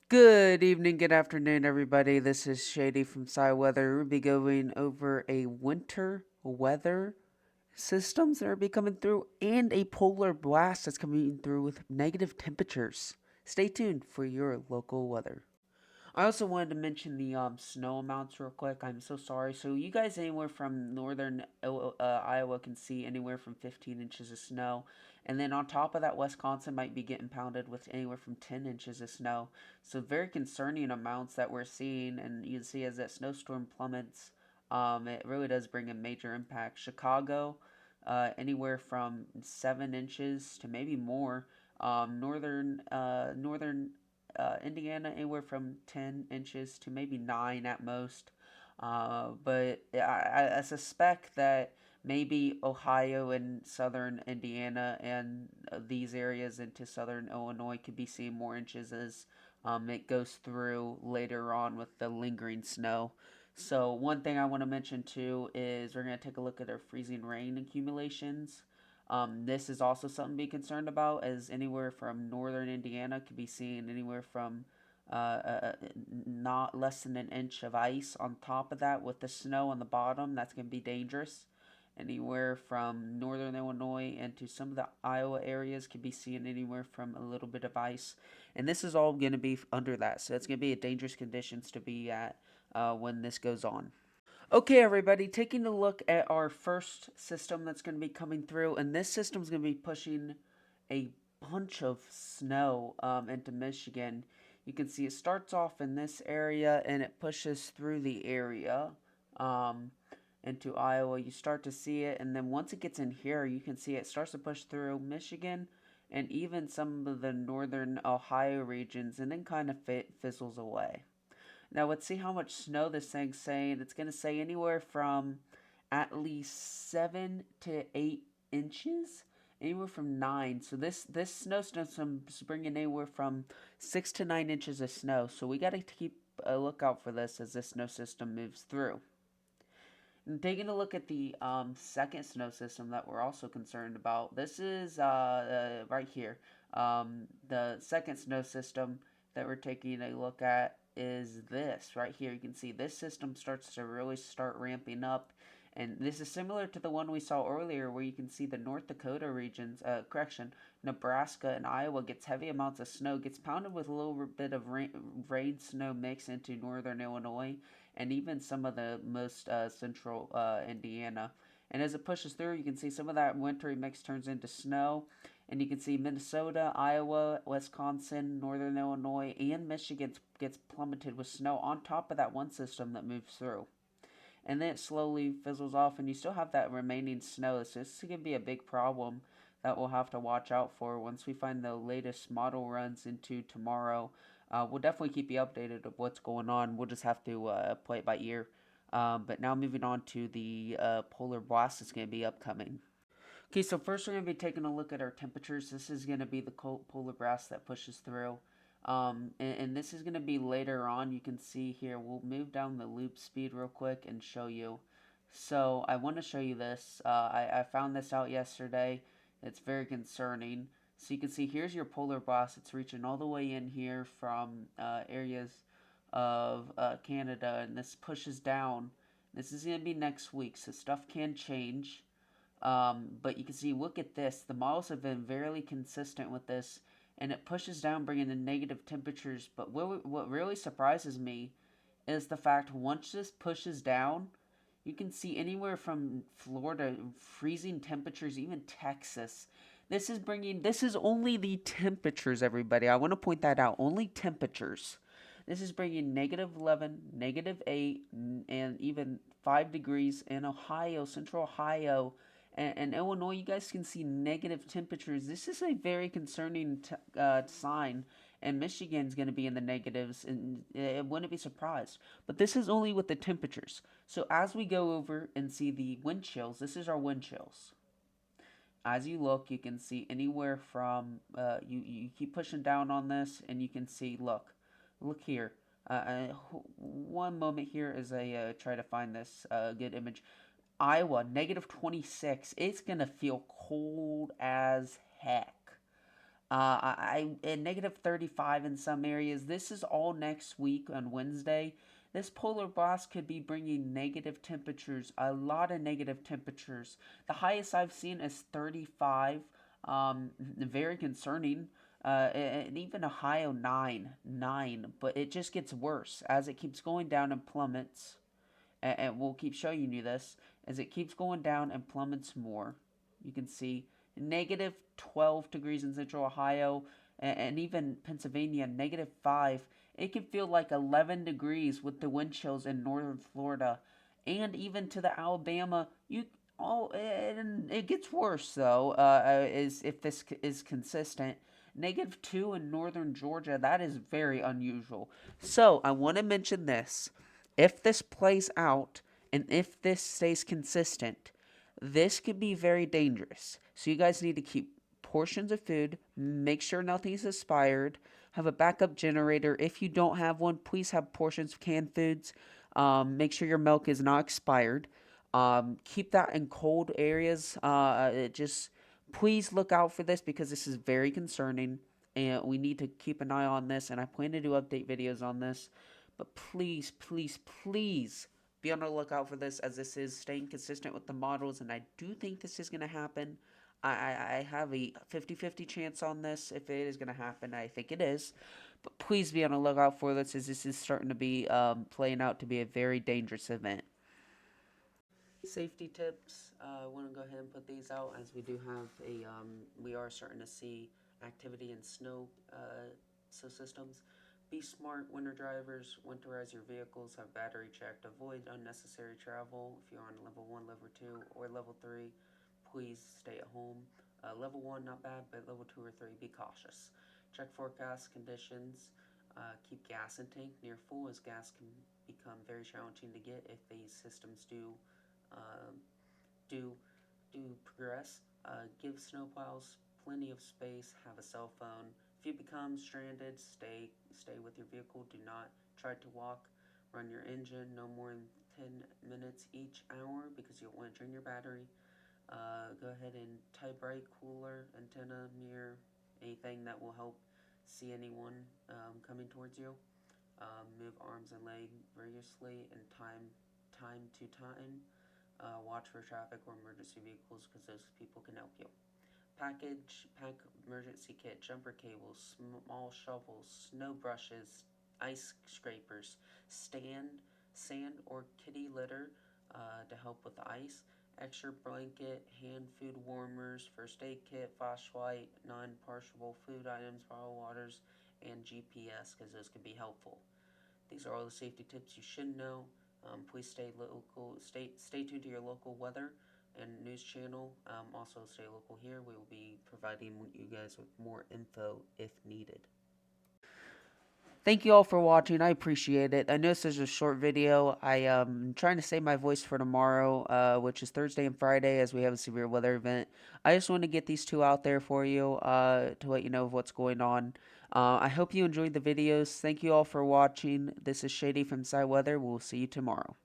Good evening, good afternoon, everybody. This is Shady from Weather. We'll be going over a winter weather systems that are be coming through and a polar blast that's coming through with negative temperatures. Stay tuned for your local weather. I also wanted to mention the snow amounts real quick. I'm so sorry. So you guys anywhere from northern Iowa can see anywhere from 15 inches of snow, and then on top of that, Wisconsin might be getting pounded with anywhere from 10 inches of snow. So very concerning amounts that we're seeing, and you can see as that snowstorm plummets, it really does bring a major impact. Chicago, anywhere from 7 inches to maybe more. Northern Indiana anywhere from 10 inches to maybe 9 at most. But I suspect that maybe Ohio and southern Indiana and these areas into southern Illinois could be seeing more inches as it goes through later on with the lingering snow. So, one thing I want to mention too is we're going to take a look at our freezing rain accumulations. This is also something to be concerned about, as anywhere from northern Indiana could be seeing anywhere from not less than an inch of ice on top of that with the snow on the bottom. That's going to be dangerous. Anywhere from northern Illinois into some of the Iowa areas could be seeing anywhere from a little bit of ice. And this is all going to be under that. So it's going to be a dangerous conditions to be at when this goes on. Okay, everybody, taking a look at our first system that's going to be coming through, and this system is going to be pushing a bunch of snow into Michigan. You can see it starts off in this area and it pushes through the area um, into Iowa. You start to see it, and then once it gets in here, you can see it starts to push through Michigan and even some of the northern Ohio regions, and then kind of fizzles away. Now let's see how much snow this thing's saying. It's going to say anywhere from at least 7 to 8 inches, anywhere from 9. So this snowstorm is bringing anywhere from 6 to 9 inches of snow. So we got to keep a lookout for this as this snow system moves through. And taking a look at the second snow system that we're also concerned about, this is right here. The second snow system that we're taking a look at is this right here. You can see this system starts to really start ramping up. And this is similar to the one we saw earlier where you can see the North Dakota regions, Nebraska and Iowa gets heavy amounts of snow, gets pounded with a little bit of rain snow mix into northern Illinois and even some of the most central Indiana. And as it pushes through, you can see some of that wintry mix turns into snow. And you can see Minnesota, Iowa, Wisconsin, northern Illinois, and Michigan gets plummeted with snow on top of that one system that moves through. And then it slowly fizzles off, and you still have that remaining snow. So this is going to be a big problem that we'll have to watch out for once we find the latest model runs into tomorrow. We'll definitely keep you updated of what's going on. We'll just have to play it by ear. But now moving on to the polar blast that's going to be upcoming. Okay, so first we're going to be taking a look at our temperatures. This is going to be the cold polar blast that pushes through. And this is going to be later on. You can see here, we'll move down the loop speed real quick and show you. So I want to show you this. I found this out yesterday. It's very concerning. So you can see here's your polar blast. It's reaching all the way in here from areas of Canada, and this pushes down. This is going to be next week, so stuff can change. But you can see, look at this. The models have been very consistent with this, and it pushes down, bringing in negative temperatures. But what really surprises me is the fact once this pushes down, you can see anywhere from Florida freezing temperatures, even Texas. This is only the temperatures, everybody. I want to point that out. Only temperatures. This is bringing -11, -8, and even 5 degrees in Ohio, central Ohio, and Illinois. You guys can see negative temperatures. This is a very concerning sign. And Michigan's going to be in the negatives, and it wouldn't be surprised. But this is only with the temperatures. So as we go over and see the wind chills, this is our wind chills. As you look, you can see anywhere from you keep pushing down on this, and you can see look here. One moment here as I try to find this good image. Iowa, -26. It's going to feel cold as heck. and negative 35 in some areas. This is all next week on Wednesday. This polar blast could be bringing negative temperatures, a lot of negative temperatures. The highest I've seen is 35. Very concerning. And even a high of 9, but it just gets worse as it keeps going down and plummets. And we'll keep showing you this as it keeps going down and plummets more. You can see negative 12 degrees in central Ohio and even Pennsylvania, negative 5. It can feel like 11 degrees with the wind chills in northern Florida. And even to the Alabama, and it gets worse though, is if this is consistent. Negative 2 in northern Georgia, that is very unusual. So, I want to mention this. If this plays out and if this stays consistent, this could be very dangerous. So you guys need to keep portions of food, make sure nothing's expired, have a backup generator. If you don't have one, please have portions of canned foods. Make sure your milk is not expired. Keep that in cold areas. Just please look out for this because this is very concerning and we need to keep an eye on this. And I plan to do update videos on this. But please, please, please be on the lookout for this as this is staying consistent with the models. And I do think this is going to happen. I have a 50-50 chance on this if it is going to happen. I think it is. But please be on the lookout for this as this is starting to be playing out to be a very dangerous event. Safety tips. I want to go ahead and put these out as we do have we are starting to see activity in snow systems. Be smart, winter drivers. Winterize your vehicles. Have battery checked. Avoid unnecessary travel. If you're on level 1, level 2, or level 3, please stay at home. Level 1, not bad, but level 2 or 3, be cautious. Check forecast conditions. Keep gas in tank near full as gas can become very challenging to get if these systems uh, do progress. Give snowplows plenty of space. Have a cell phone. If you become stranded, stay with your vehicle. Do not try to walk. Run your engine no more than 10 minutes each hour because you'll want to drain your battery. Go ahead and tie bright, cooler, antenna, mirror, anything that will help see anyone coming towards you. Move arms and legs rigorously and time to time. Watch for traffic or emergency vehicles because those people can help you. Pack emergency kit, jumper cables, small shovels, snow brushes, ice scrapers, sand or kitty litter to help with the ice, extra blanket, hand food warmers, first aid kit, flashlight, non-perishable food items, bottled waters, and GPS because those can be helpful. These are all the safety tips you should know. Please stay tuned to your local weather and news channel. Also, stay local here. We will be providing you guys with more info if needed. Thank you all for watching. I appreciate it. I know this is a short video. I am trying to save my voice for tomorrow, which is Thursday and Friday, as we have a severe weather event. I just want to get these two out there for you to let you know of what's going on. I hope you enjoyed the videos. Thank you all for watching. This is Shady from SciWeather. We'll see you tomorrow.